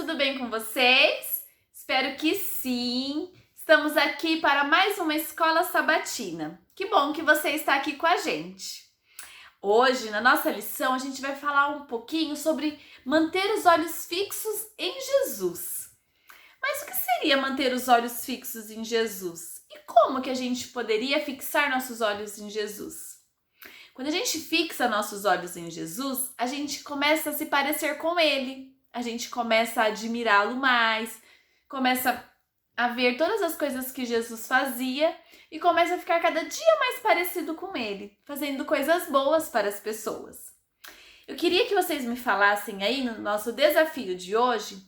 tudo bem com vocês? Espero que sim! Estamos aqui para mais uma Escola Sabatina. Que bom que você está aqui com a gente! Hoje, na nossa lição, a gente vai falar um pouquinho sobre manter os olhos fixos em Jesus. Mas o que seria manter os olhos fixos em Jesus? E como que a gente poderia fixar nossos olhos em Jesus? Quando a gente fixa nossos olhos em Jesus, a gente começa a se parecer com Ele. A gente começa a admirá-lo mais, começa a ver todas as coisas que Jesus fazia e começa a ficar cada dia mais parecido com Ele, fazendo coisas boas para as pessoas. Eu queria que vocês me falassem aí no nosso desafio de hoje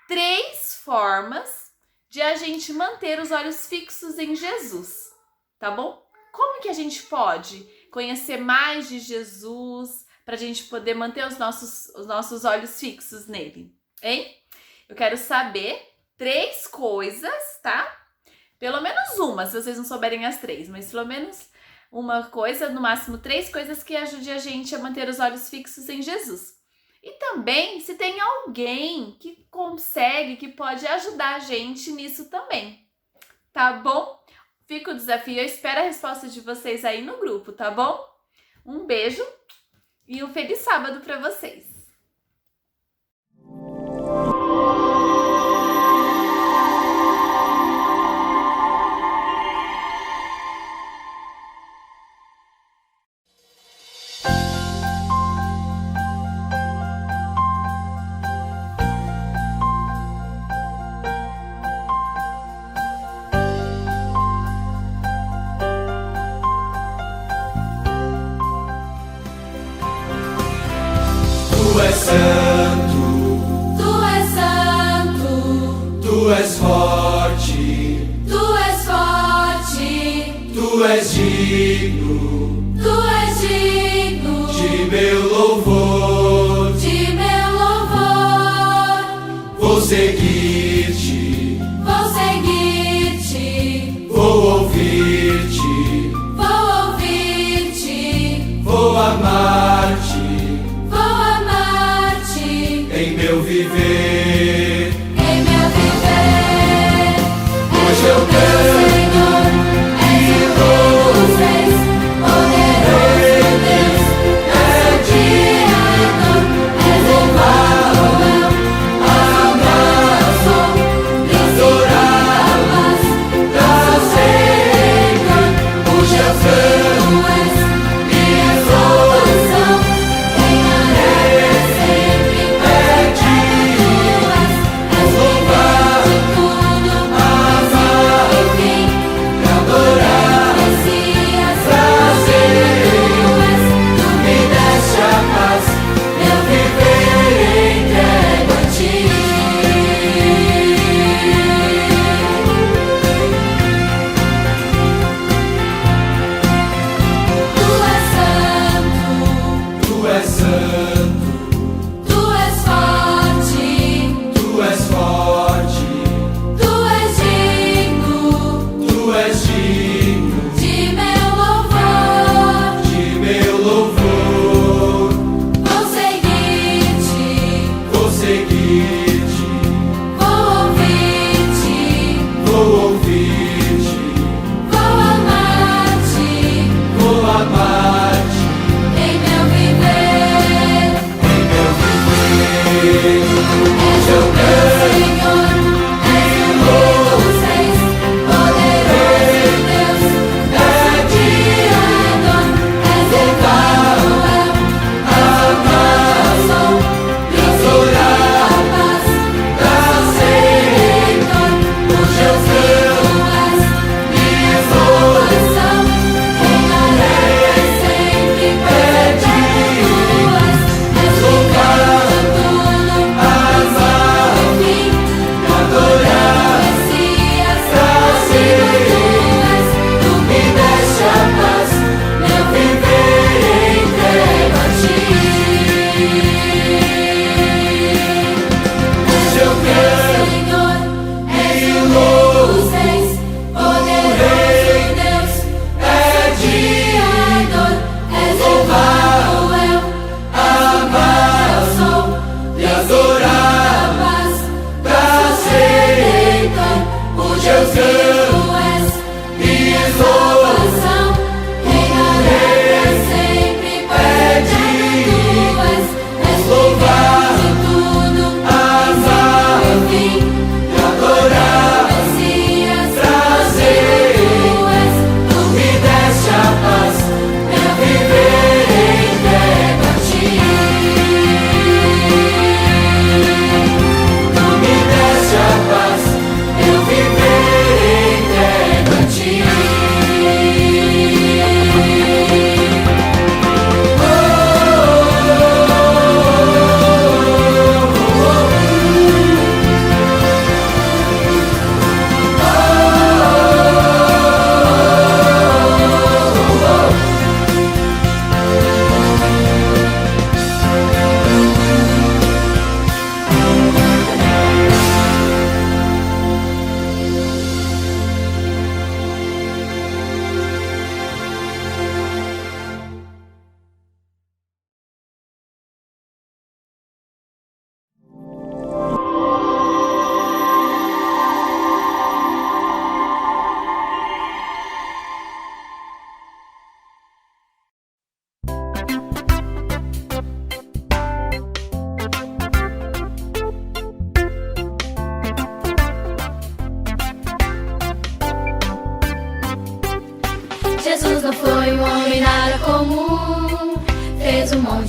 3 formas de a gente manter os olhos fixos em Jesus, tá bom? Como que a gente pode conhecer mais de Jesus para a gente poder manter os nossos olhos fixos nele, hein? Eu quero saber 3 coisas, tá? Pelo menos uma, se vocês não souberem as 3, mas pelo menos uma coisa, no máximo 3 coisas que ajude a gente a manter os olhos fixos em Jesus. E também se tem alguém que consegue, que pode ajudar a gente nisso também, tá bom? Fica o desafio, eu espero a resposta de vocês aí no grupo, tá bom? Um beijo e um feliz sábado para vocês! Tu és santo, Tu és santo, tu és forte, Tu és forte, tu és digno Tu és digno de meu louvor. de meu louvor. Vou seguir-te, Vou seguir-te, vou ouvir-te, vou ouvir-te, vou amar-te vou amar-te em meu viver. em meu viver. Hoje eu Senhor, és o Rei dos Reis,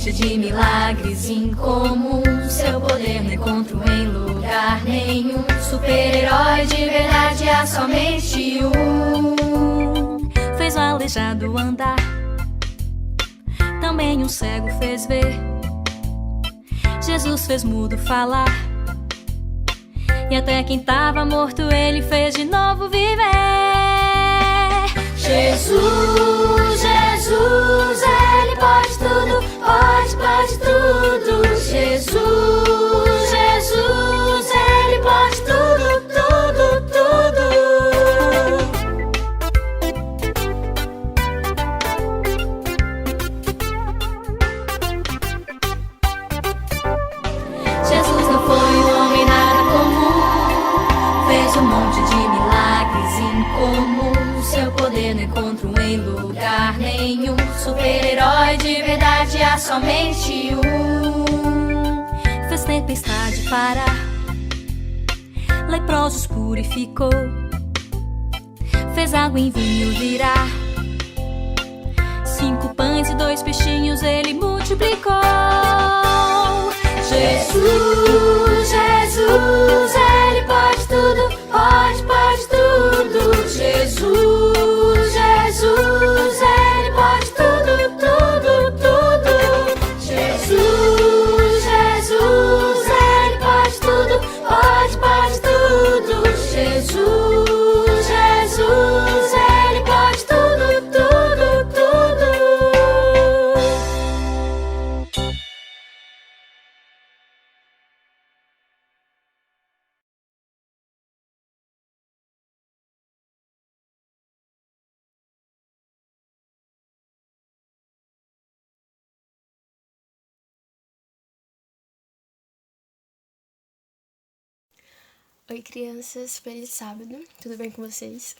monte de milagres incomum. Seu poder não encontro em lugar nenhum. Super-herói de verdade há somente um. Fez o aleijado andar, também um cego fez ver. Jesus fez mudo falar, e até quem tava morto ele fez de novo viver. Jesus, Jesus, Ele pode tudo, pode tudo. Jesus, Jesus, Ele pode tudo, tudo, tudo. Jesus não foi um homem nada comum, fez um monte de milagres incomum. Seu poder não encontro em lugar nenhum. Super-herói de verdade há somente um. Fez tempestade parar, leprosos purificou. Fez água em vinho virar, 5 pães e 2 peixinhos ele multiplicou. Jesus, Jesus, Ele pode tudo, pode tudo. Jesus, Jesus, Ele pode tudo, tudo, tudo. Jesus, Jesus, Ele pode tudo, pode tudo. Jesus, Jesus, Ele pode tudo, tudo, tudo. Oi crianças, feliz sábado, tudo bem com vocês?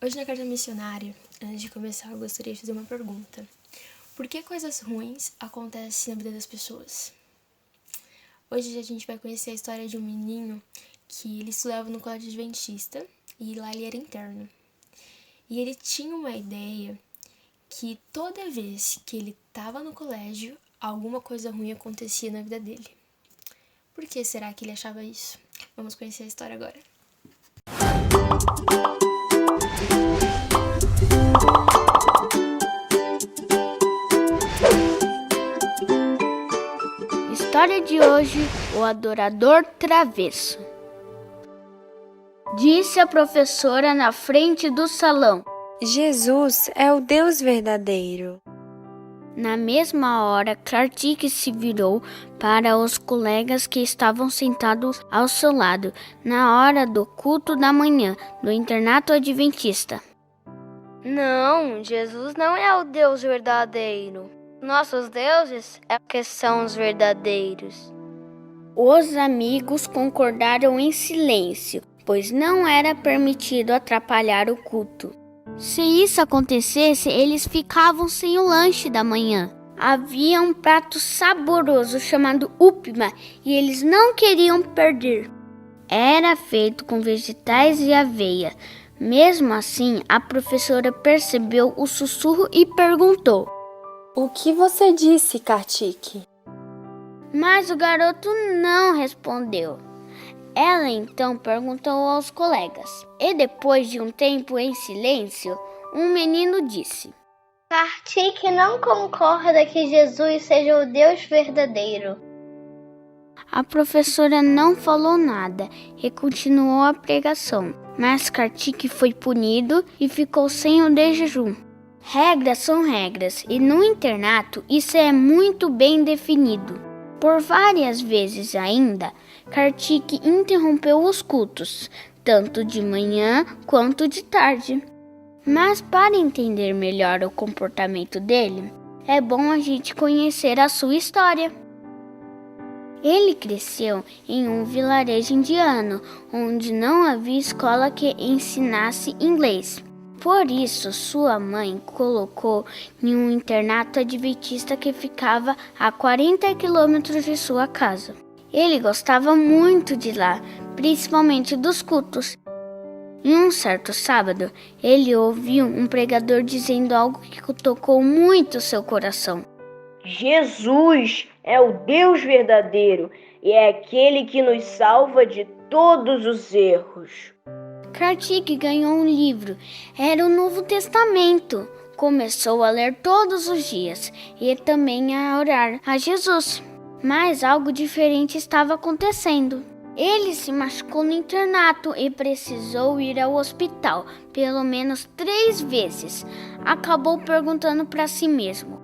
Hoje na Carta Missionária, antes de começar eu gostaria de fazer uma pergunta. Por que coisas ruins acontecem na vida das pessoas? Hoje a gente vai conhecer a história de um menino que ele estudava no colégio adventista e lá ele era interno. E ele tinha uma ideia que toda vez que ele estava no colégio, alguma coisa ruim acontecia na vida dele. Por que será que ele achava isso? Vamos conhecer a história agora. História de hoje, o adorador travesso. Disse a professora na frente do salão. Jesus é o Deus verdadeiro. Na mesma hora, Kartik se virou para os colegas que estavam sentados ao seu lado, na hora do culto da manhã, do internato adventista. Não, Jesus não é o Deus verdadeiro. Nossos deuses é que são os verdadeiros. Os amigos concordaram em silêncio, pois não era permitido atrapalhar o culto. Se isso acontecesse, eles ficavam sem o lanche da manhã. Havia um prato saboroso chamado upma e eles não queriam perder. Era feito com vegetais e aveia. Mesmo assim, a professora percebeu o sussurro e perguntou: O que você disse, Kartik? Mas o garoto não respondeu. Ela então perguntou aos colegas. E depois de um tempo em silêncio, um menino disse: Kartik não concorda que Jesus seja o Deus verdadeiro. A professora não falou nada e continuou a pregação. Mas Kartik foi punido e ficou sem o de jejum. Regras são regras e no internato isso é muito bem definido. Por várias vezes ainda, Kartik interrompeu os cultos, tanto de manhã quanto de tarde. Mas para entender melhor o comportamento dele, é bom a gente conhecer a sua história. Ele cresceu em um vilarejo indiano, onde não havia escola que ensinasse inglês. Por isso, sua mãe colocou em um internato adventista que ficava a 40 quilômetros de sua casa. Ele gostava muito de lá, principalmente dos cultos. Em um certo sábado, ele ouviu um pregador dizendo algo que tocou muito seu coração. Jesus é o Deus verdadeiro e é aquele que nos salva de todos os erros. Kartik ganhou um livro. Era o Novo Testamento. Começou a ler todos os dias e também a orar a Jesus. Mas algo diferente estava acontecendo. Ele se machucou no internato e precisou ir ao hospital pelo menos 3 vezes. Acabou perguntando para si mesmo: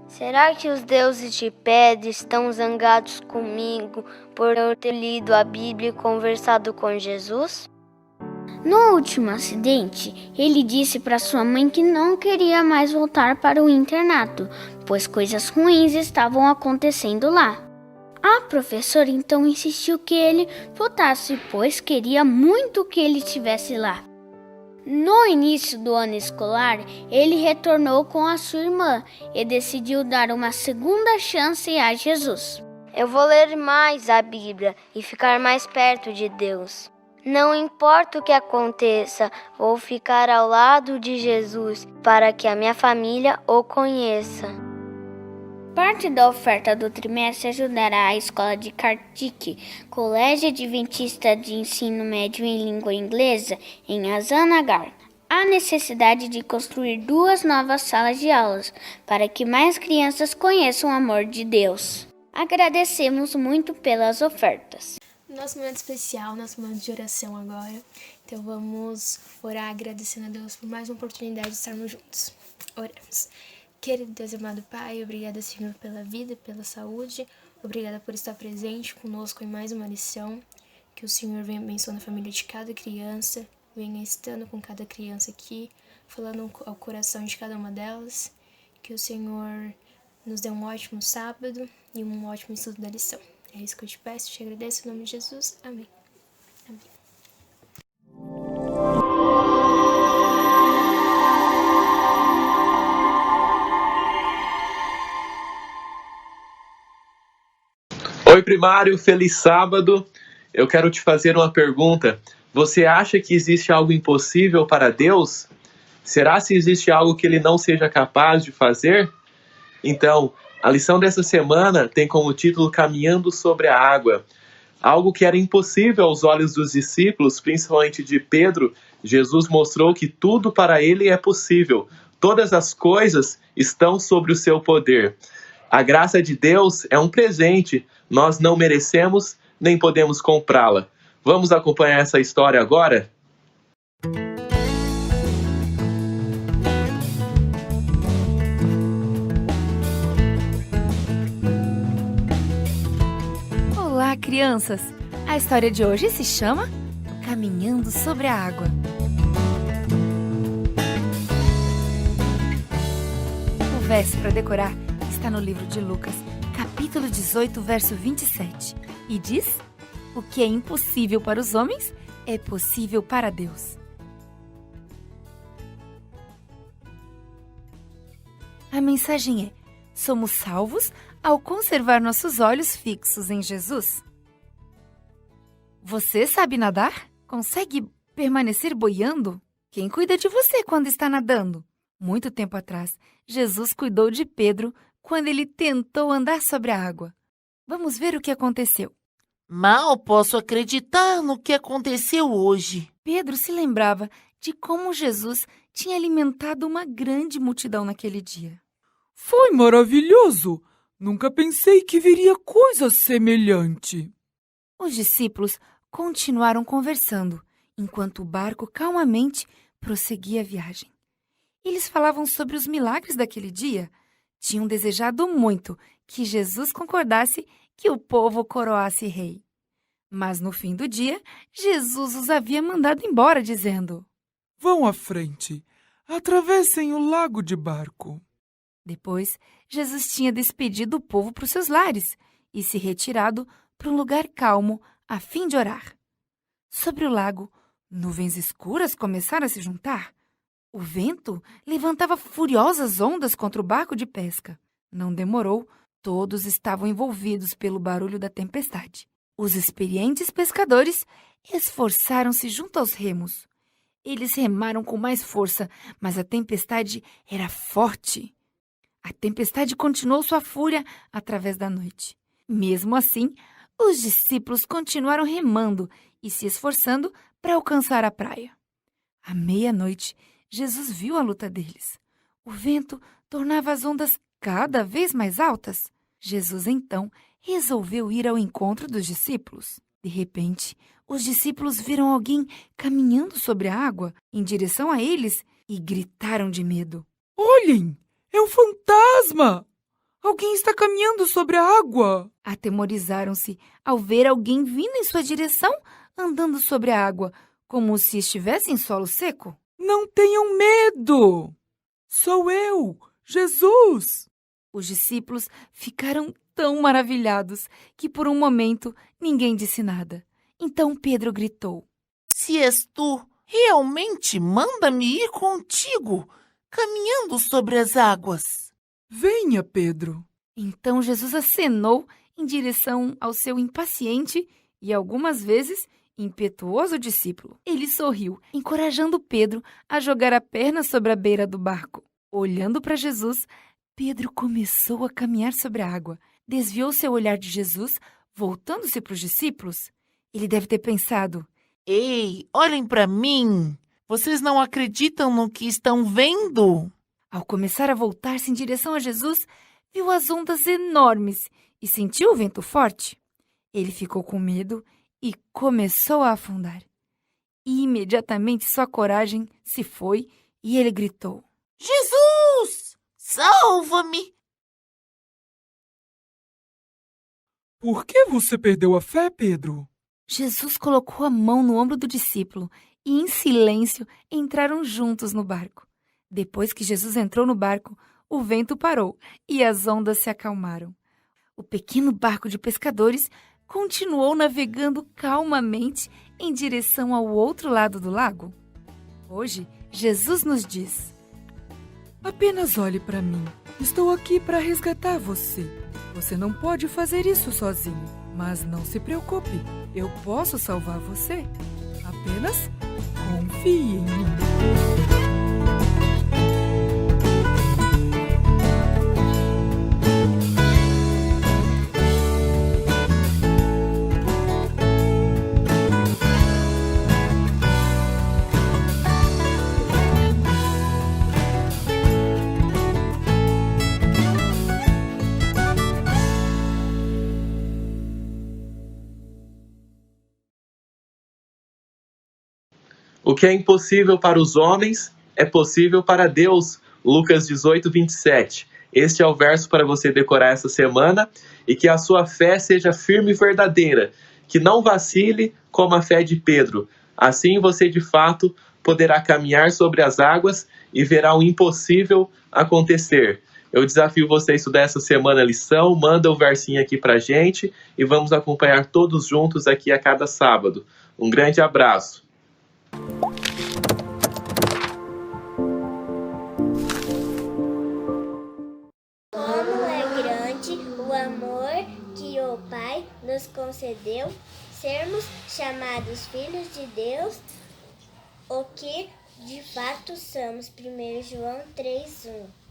será que os deuses de pedra estão zangados comigo por eu ter lido a Bíblia e conversado com Jesus? No último acidente, ele disse para sua mãe que não queria mais voltar para o internato, pois coisas ruins estavam acontecendo lá. A professora então insistiu que ele voltasse, pois queria muito que ele estivesse lá. No início do ano escolar, ele retornou com a sua irmã e decidiu dar uma segunda chance a Jesus. Eu vou ler mais a Bíblia e ficar mais perto de Deus. Não importa o que aconteça, vou ficar ao lado de Jesus para que a minha família o conheça. Parte da oferta do trimestre ajudará a escola de Kartik, Colégio Adventista de Ensino Médio em Língua Inglesa, em Azanagar. Há necessidade de construir 2 novas salas de aulas para que mais crianças conheçam o amor de Deus. Agradecemos muito pelas ofertas. Nosso momento especial, nosso momento de oração agora. Então vamos orar agradecendo a Deus por mais uma oportunidade de estarmos juntos. Oramos. Querido Deus e amado Pai, obrigada, Senhor, pela vida, pela saúde. Obrigada por estar presente conosco em mais uma lição. Que o Senhor venha abençoando a família de cada criança, venha estando com cada criança aqui, falando ao coração de cada uma delas. Que o Senhor nos dê um ótimo sábado e um ótimo estudo da lição. É isso que eu te peço, te agradeço em nome de Jesus. Amém. Amém. Oi, primário, feliz sábado. Eu quero te fazer uma pergunta. Você acha que existe algo impossível para Deus? Será se existe algo que Ele não seja capaz de fazer? Então, a lição dessa semana tem como título Caminhando sobre a Água. Algo que era impossível aos olhos dos discípulos, principalmente de Pedro, Jesus mostrou que tudo para ele é possível. Todas as coisas estão sobre o seu poder. A graça de Deus é um presente. Nós não merecemos nem podemos comprá-la. Vamos acompanhar essa história agora? Olá, crianças! A história de hoje se chama Caminhando sobre a Água. O verso para decorar está no livro de Lucas, capítulo 18, verso 27, e diz: o que é impossível para os homens é possível para Deus. A mensagem é: somos salvos ao conservar nossos olhos fixos em Jesus. Você sabe nadar? Consegue permanecer boiando? Quem cuida de você quando está nadando? Muito tempo atrás, Jesus cuidou de Pedro quando ele tentou andar sobre a água. Vamos ver o que aconteceu. Mal posso acreditar no que aconteceu hoje. Pedro se lembrava de como Jesus tinha alimentado uma grande multidão naquele dia. Foi maravilhoso! Nunca pensei que veria coisa semelhante. Os discípulos continuaram conversando, enquanto o barco calmamente prosseguia a viagem. Eles falavam sobre os milagres daquele dia. Tinham desejado muito que Jesus concordasse que o povo o coroasse rei. Mas no fim do dia, Jesus os havia mandado embora, dizendo: vão à frente, atravessem o lago de barco. Depois, Jesus tinha despedido o povo para os seus lares e se retirado para um lugar calmo a fim de orar. Sobre o lago, nuvens escuras começaram a se juntar. O vento levantava furiosas ondas contra o barco de pesca. Não demorou, todos estavam envolvidos pelo barulho da tempestade. Os experientes pescadores esforçaram-se junto aos remos. Eles remaram com mais força, mas a tempestade era forte. A tempestade continuou sua fúria através da noite. Mesmo assim, os discípulos continuaram remando e se esforçando para alcançar a praia. À meia-noite, Jesus viu a luta deles. O vento tornava as ondas cada vez mais altas. Jesus, então, resolveu ir ao encontro dos discípulos. De repente, os discípulos viram alguém caminhando sobre a água em direção a eles e gritaram de medo. Olhem! É um fantasma! Alguém está caminhando sobre a água! Atemorizaram-se ao ver alguém vindo em sua direção, andando sobre a água, como se estivesse em solo seco. Não tenham medo! Sou eu, Jesus! Os discípulos ficaram tão maravilhados que por um momento ninguém disse nada. Então Pedro gritou: Se és tu, realmente manda-me ir contigo, caminhando sobre as águas. Venha, Pedro. Então Jesus acenou em direção ao seu impaciente e algumas vezes impetuoso discípulo. Ele sorriu, encorajando Pedro a jogar a perna sobre a beira do barco. Olhando para Jesus, Pedro começou a caminhar sobre a água. Desviou seu olhar de Jesus, voltando-se para os discípulos. Ele deve ter pensado: Ei, olhem para mim! Vocês não acreditam no que estão vendo? Ao começar a voltar-se em direção a Jesus, viu as ondas enormes e sentiu o vento forte. Ele ficou com medo e começou a afundar. Imediatamente sua coragem se foi e ele gritou: Jesus! Salva-me! Por que você perdeu a fé, Pedro? Jesus colocou a mão no ombro do discípulo e, em silêncio, entraram juntos no barco. Depois que Jesus entrou no barco, o vento parou e as ondas se acalmaram. O pequeno barco de pescadores continuou navegando calmamente em direção ao outro lado do lago. Hoje, Jesus nos diz: Apenas olhe para mim. Estou aqui para resgatar você. Você não pode fazer isso sozinho, mas não se preocupe. Eu posso salvar você. Apenas confie em mim. O que é impossível para os homens é possível para Deus. Lucas 18, 27. Este é o verso para você decorar essa semana e que a sua fé seja firme e verdadeira, que não vacile como a fé de Pedro. Assim você de fato poderá caminhar sobre as águas e verá o impossível acontecer. Eu desafio você a estudar essa semana a lição, manda o versinho aqui pra gente e vamos acompanhar todos juntos aqui a cada sábado. Um grande abraço. Como é grande o amor que o Pai nos concedeu, sermos chamados filhos de Deus, o que de fato somos. 1 João 3:1.